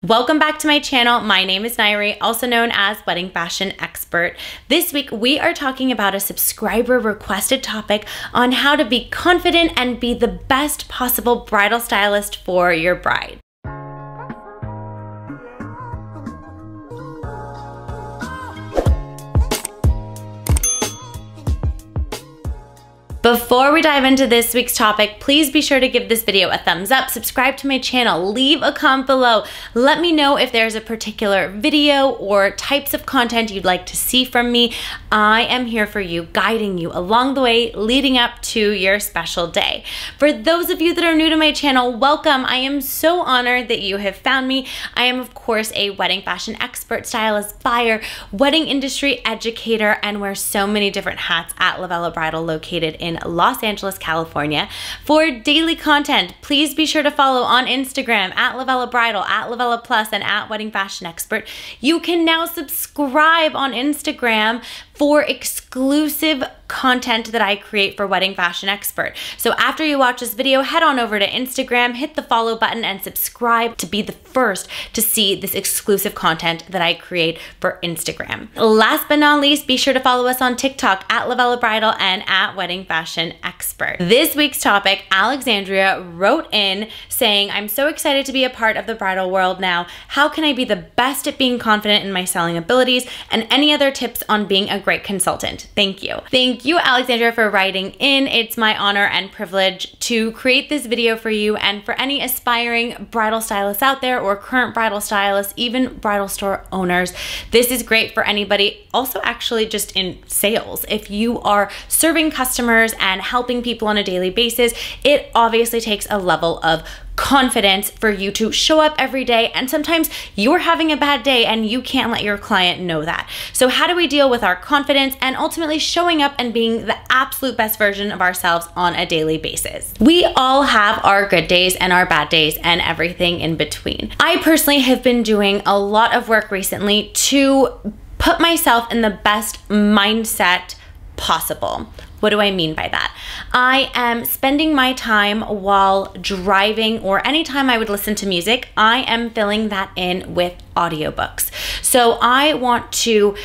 Welcome back to my channel. My name is Nayri, also known as Wedding Fashion Expert. This week, we are talking about a subscriber requested topic on how to be confident and be the best possible bridal stylist for your bride. Before we dive into this week's topic, please be sure to give this video a thumbs up, subscribe to my channel, leave a comment below. Let me know if there's a particular video or types of content you'd like to see from me. I am here for you, guiding you along the way leading up to your special day. For those of you that are new to my channel, welcome. I am so honored that you have found me. I am, of course, a wedding fashion expert, stylist, buyer, wedding industry educator, and wear so many different hats at LOVELLA Bridal, located in Los Angeles, California. For daily content, please be sure to follow on Instagram at LOVELLA Bridal, at LOVELLA Plus, and at Wedding Fashion Expert. You can now subscribe on Instagram for exclusive content that I create for Wedding Fashion Expert. So after you watch this video, head on over to Instagram, hit the follow button, and subscribe to be the first to see this exclusive content that I create for Instagram. Last but not least, be sure to follow us on TikTok at LOVELLA Bridal and at Wedding Fashion Expert. This week's topic, Alexandria wrote in saying, I'm so excited to be a part of the bridal world now. How can I be the best at being confident in my selling abilities, and any other tips on being a great consultant? Thank you. Thank you, Alexandria, for writing in. It's my honor and privilege to create this video for you and for any aspiring bridal stylists out there, or current bridal stylists, even bridal store owners. This is great for anybody, also actually just in sales. If you are serving customers and helping people on a daily basis, it obviously takes a level of confidence for you to show up every day, and sometimes you're having a bad day and you can't let your client know that. So how do we deal with our confidence and ultimately showing up and being the absolute best version of ourselves on a daily basis? We all have our good days and our bad days and everything in between. I personally have been doing a lot of work recently to put myself in the best mindset possible. What do I mean by that? I am spending my time while driving, or anytime I would listen to music, I am filling that in with audiobooks. So I want to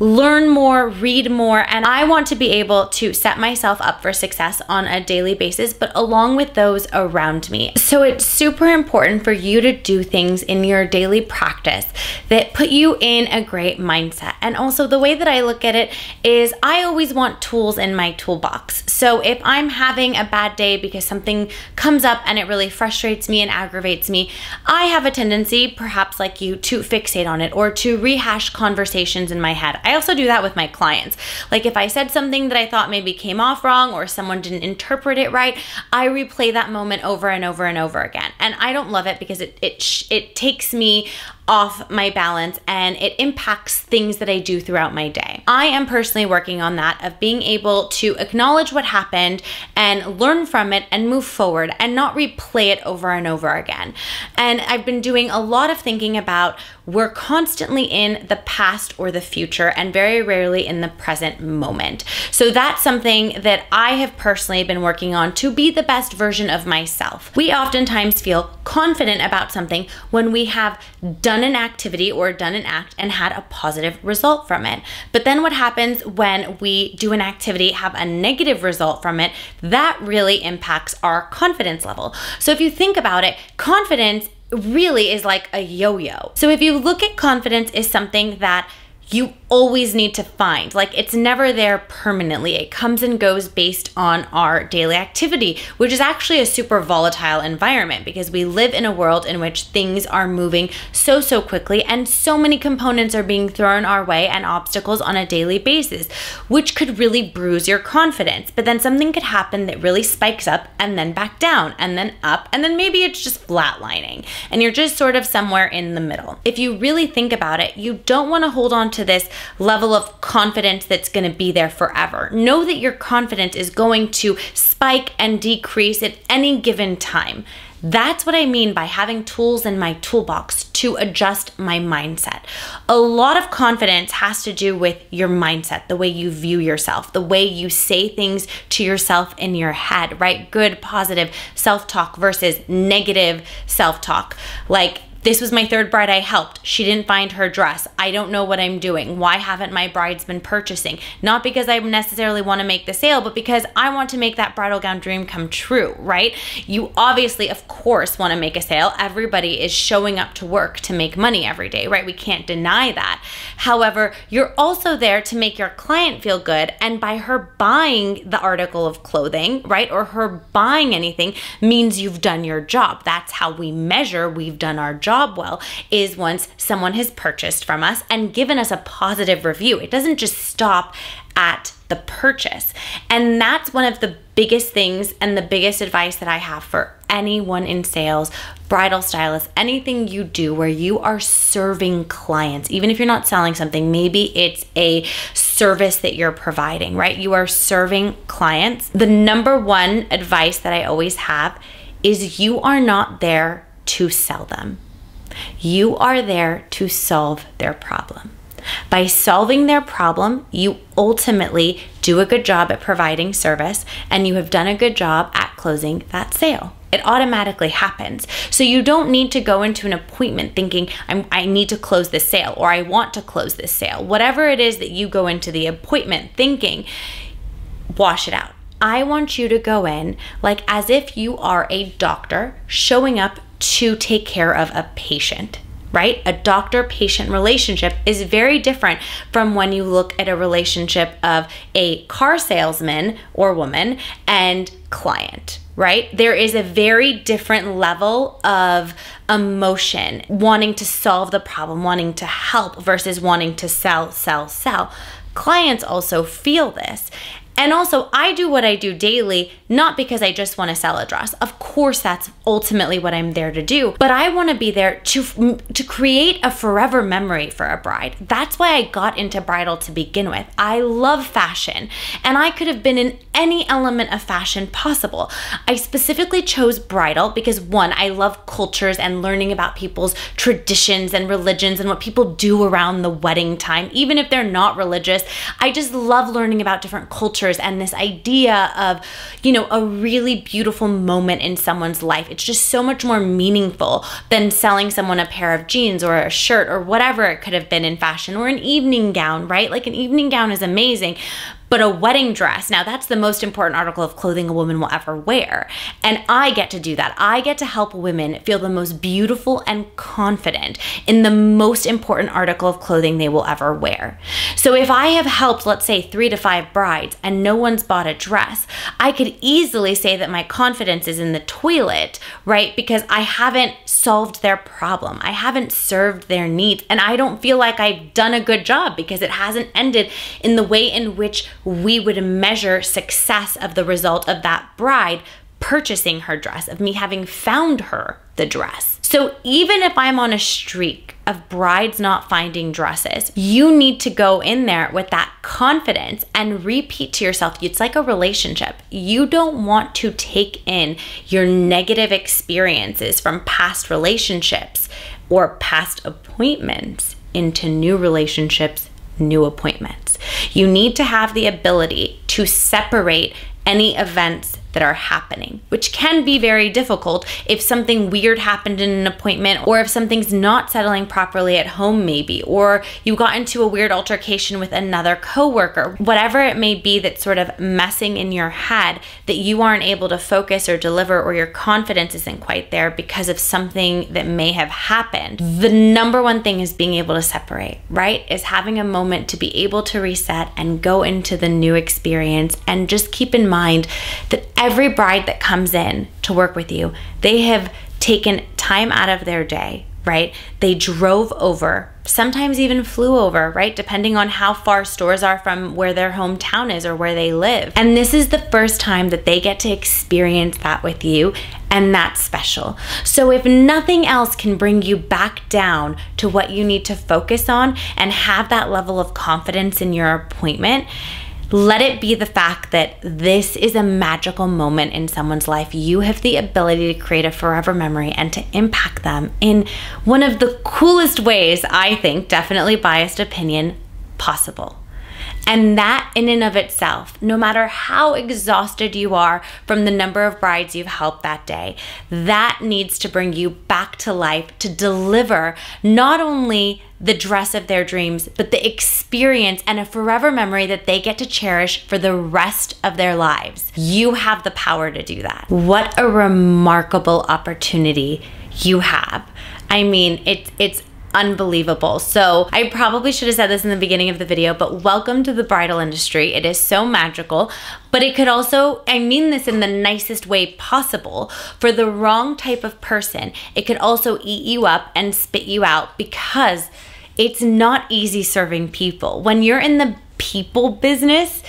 learn more, read more, and I want to be able to set myself up for success on a daily basis, but along with those around me. So it's super important for you to do things in your daily practice that put you in a great mindset. And also, the way that I look at it is I always want tools in my toolbox. So if I'm having a bad day because something comes up and it really frustrates me and aggravates me, I have a tendency, perhaps like you, to fixate on it or to rehash conversations in my head. I also do that with my clients. Like if I said something that I thought maybe came off wrong or someone didn't interpret it right, I replay that moment over and over and over again. And I don't love it because it takes me off my balance and it impacts things that I do throughout my day. I am personally working on that, of being able to acknowledge what happened and learn from it and move forward and not replay it over and over again. And I've been doing a lot of thinking about, we're constantly in the past or the future and very rarely in the present moment. So that's something that I have personally been working on to be the best version of myself. We oftentimes feel confident about something when we have done an activity or done an act and had a positive result from it. But then what happens when we do an activity, have a negative result from it, that really impacts our confidence level. So if you think about it, confidence really is like a yo-yo. So if you look at confidence as something that you always need to find, like it's never there permanently. It comes and goes based on our daily activity, which is actually a super volatile environment because we live in a world in which things are moving so quickly and so many components are being thrown our way and obstacles on a daily basis, which could really bruise your confidence. But then something could happen that really spikes up and then back down and then up, and then maybe it's just flatlining and you're just sort of somewhere in the middle. If you really think about it, you don't want to hold on to this level of confidence that's going to be there forever. Know that your confidence is going to spike and decrease at any given time. That's what I mean by having tools in my toolbox to adjust my mindset. A lot of confidence has to do with your mindset, the way you view yourself, the way you say things to yourself in your head, right? Good, positive self-talk versus negative self-talk. Like This was my third bride I helped. She didn't find her dress. I don't know what I'm doing. Why haven't my brides been purchasing? Not because I necessarily want to make the sale, but because I want to make that bridal gown dream come true, right? You obviously, of course, want to make a sale. Everybody is showing up to work to make money every day, right? We can't deny that. However, you're also there to make your client feel good, and by her buying the article of clothing, right, or her buying anything means you've done your job. That's how we measure we've done our job well, is once someone has purchased from us and given us a positive review. It doesn't just stop at the purchase. And that's one of the biggest things and the biggest advice that I have for anyone in sales, bridal stylists, anything you do where you are serving clients. Even if you're not selling something, maybe it's a service that you're providing, right? You are serving clients. The number one advice that I always have is you are not there to sell them. You are there to solve their problem. By solving their problem, you ultimately do a good job at providing service, and you have done a good job at closing that sale. It automatically happens. So you don't need to go into an appointment thinking, I need to close this sale, or I want to close this sale. Whatever it is that you go into the appointment thinking, wash it out. I want you to go in like as if you are a doctor showing up to take care of a patient, right? A doctor-patient relationship is very different from when you look at a relationship of a car salesman or woman and client, right? There is a very different level of emotion, wanting to solve the problem, wanting to help versus wanting to sell. Clients also feel this. And also, I do what I do daily, not because I just want to sell a dress. Of course, that's ultimately what I'm there to do, but I want to be there to create a forever memory for a bride. That's why I got into bridal to begin with. I love fashion, and I could have been in any element of fashion possible. I specifically chose bridal because, one, I love cultures and learning about people's traditions and religions and what people do around the wedding time. Even if they're not religious, I just love learning about different cultures and this idea of, you know, a really beautiful moment in someone's life. It's just so much more meaningful than selling someone a pair of jeans or a shirt or whatever it could have been in fashion, or an evening gown, right? Like an evening gown is amazing, but a wedding dress, now that's the most important article of clothing a woman will ever wear. And I get to do that. I get to help women feel the most beautiful and confident in the most important article of clothing they will ever wear. So if I have helped, let's say 3 to 5 brides and no one's bought a dress, I could easily say that my confidence is in the toilet, right? Because I haven't solved their problem. I haven't served their needs, and I don't feel like I've done a good job because it hasn't ended in the way in which we would measure success of the result of that bride purchasing her dress, of me having found her the dress. So even if I'm on a streak of brides not finding dresses, you need to go in there with that confidence and repeat to yourself, it's like a relationship. You don't want to take in your negative experiences from past relationships or past appointments into new relationships, new appointments. You need to have the ability to separate any events that are happening, which can be very difficult if something weird happened in an appointment, or if something's not settling properly at home maybe, or you got into a weird altercation with another coworker, whatever it may be that's sort of messing in your head that you aren't able to focus or deliver, or your confidence isn't quite there because of something that may have happened. The number one thing is being able to separate, right? Is having a moment to be able to reset and go into the new experience, and just keep in mind that every bride that comes in to work with you, they have taken time out of their day, right? They drove over, sometimes even flew over, right? Depending on how far stores are from where their hometown is or where they live. And this is the first time that they get to experience that with you, and that's special. So if nothing else can bring you back down to what you need to focus on and have that level of confidence in your appointment, let it be the fact that this is a magical moment in someone's life. You have the ability to create a forever memory and to impact them in one of the coolest ways, I think, definitely biased opinion, possible. And that in and of itself, no matter how exhausted you are from the number of brides you've helped that day, that needs to bring you back to life to deliver not only the dress of their dreams, but the experience and a forever memory that they get to cherish for the rest of their lives. You have the power to do that. What a remarkable opportunity you have. I mean, it's unbelievable. So I probably should have said this in the beginning of the video, but welcome to the bridal industry. It is so magical, but it could also, I mean this in the nicest way possible, for the wrong type of person, it could also eat you up and spit you out, because it's not easy serving people. When you're in the people business,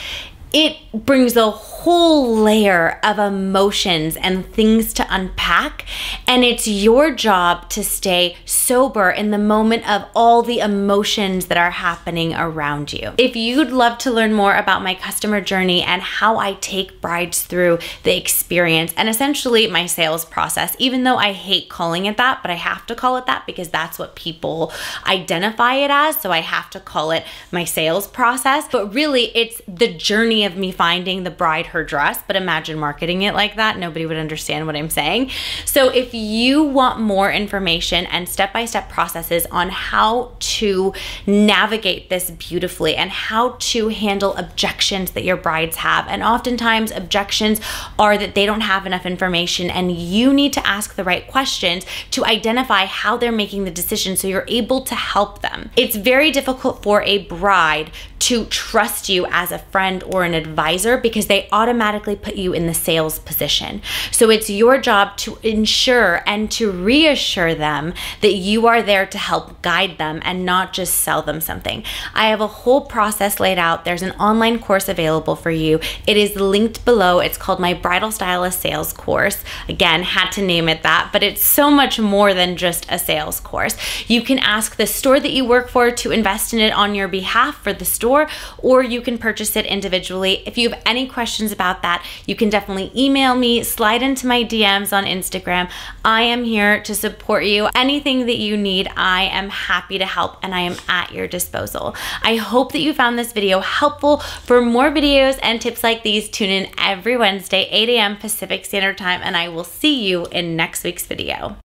it brings a whole layer of emotions and things to unpack, and it's your job to stay sober in the moment of all the emotions that are happening around you. If you'd love to learn more about my customer journey and how I take brides through the experience and essentially my sales process, even though I hate calling it that, but I have to call it that because that's what people identify it as, so I have to call it my sales process. But really, it's the journey of me finding the bride her dress, but imagine marketing it like that. Nobody would understand what I'm saying. So if you want more information and step-by-step processes on how to navigate this beautifully and how to handle objections that your brides have, and oftentimes objections are that they don't have enough information and you need to ask the right questions to identify how they're making the decision so you're able to help them. It's very difficult for a bride to trust you as a friend or an advisor because they automatically put you in the sales position. So it's your job to ensure and to reassure them that you are there to help guide them and not just sell them something. I have a whole process laid out. There's an online course available for you. It is linked below. It's called my Bridal Stylist Sales Course. Again, had to name it that, but it's so much more than just a sales course. You can ask the store that you work for to invest in it on your behalf for the store, or you can purchase it individually. If you have any questions about that, you can definitely email me, slide into my DMs on Instagram. I am here to support you. Anything that you need, I am happy to help, and I am at your disposal. I hope that you found this video helpful. For more videos and tips like these, tune in every Wednesday, 8 a.m. Pacific Standard Time, and I will see you in next week's video.